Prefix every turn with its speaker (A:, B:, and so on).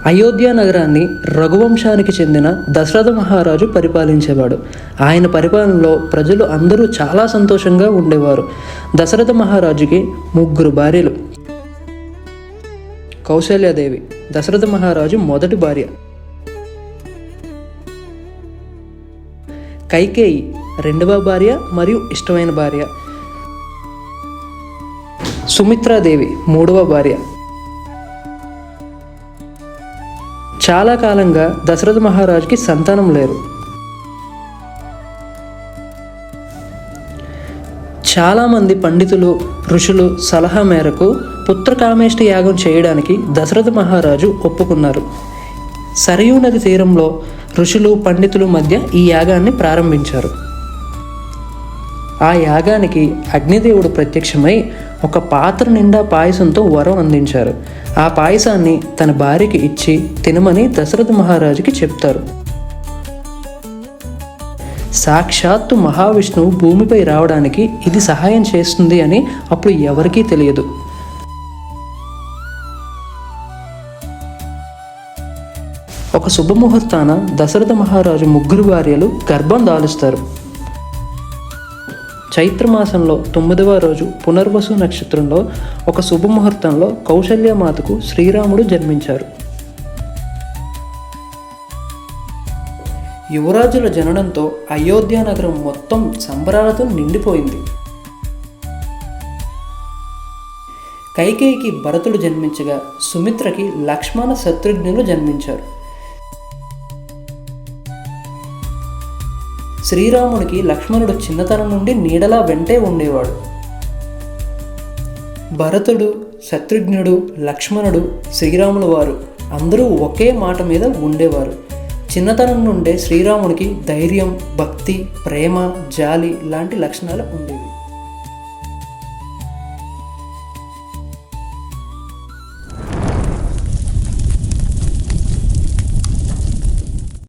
A: అయోధ్య నగరాన్ని రఘువంశానికి చెందిన దశరథ మహారాజు పరిపాలించేవాడు. ఆయన పరిపాలనలో ప్రజలు అందరూ చాలా సంతోషంగా ఉండేవారు. దశరథ మహారాజుకి 3 భార్యలు. కౌశల్యాదేవి దశరథ మహారాజు మొదటి భార్య. కైకేయి రెండవ భార్య మరియు ఇష్టమైన భార్య. సుమిత్రాదేవి 3వ భార్య. చాలా కాలంగా దశరథ మహారాజుకి సంతానం లేరు. చాలామంది పండితులు ఋషులు సలహా మేరకు పుత్రకామేష్టి యాగం చేయడానికి దశరథ మహారాజు ఒప్పుకున్నారు. సరయూ నది తీరంలో ఋషులు పండితుల మధ్య ఈ యాగాన్ని ప్రారంభించారు. ఆ యాగానికి అగ్నిదేవుడు ప్రత్యక్షమై ఒక పాత్ర నిండా పాయసంతో వరం అందించారు. ఆ పాయసాన్ని తన భార్యకి ఇచ్చి తినమని దశరథ మహారాజుకి చెప్తారు. సాక్షాత్తు మహావిష్ణువు భూమిపై రావడానికి ఇది సహాయం చేస్తుంది అని అప్పుడు ఎవరికీ తెలియదు. ఒక శుభముహూర్తాన దశరథ మహారాజు 3 భార్యలు గర్భం దాలుస్తారు. చైత్రమాసంలో 9వ రోజు పునర్వసు నక్షత్రంలో ఒక శుభముహూర్తంలో కౌశల్యమాతకు శ్రీరాముడు జన్మించారు. యువరాజుల జననంతో అయోధ్య నగరం మొత్తం సంబరాలతో నిండిపోయింది. కైకేయికి భరతుడు జన్మించగా సుమిత్రకి లక్ష్మణ శత్రుఘ్నులు జన్మించారు. శ్రీరామునికి లక్ష్మణుడు చిన్నతనం నుండి నీడలా వెంటే ఉండేవాడు. భరతుడు, శత్రుఘ్నుడు, లక్ష్మణుడు, శ్రీరాముల వారు అందరూ ఒకే మాట మీద ఉండేవారు. చిన్నతనం నుండే శ్రీరామునికి ధైర్యం, భక్తి, ప్రేమ, జాలి లాంటి లక్షణాలు ఉండేవి.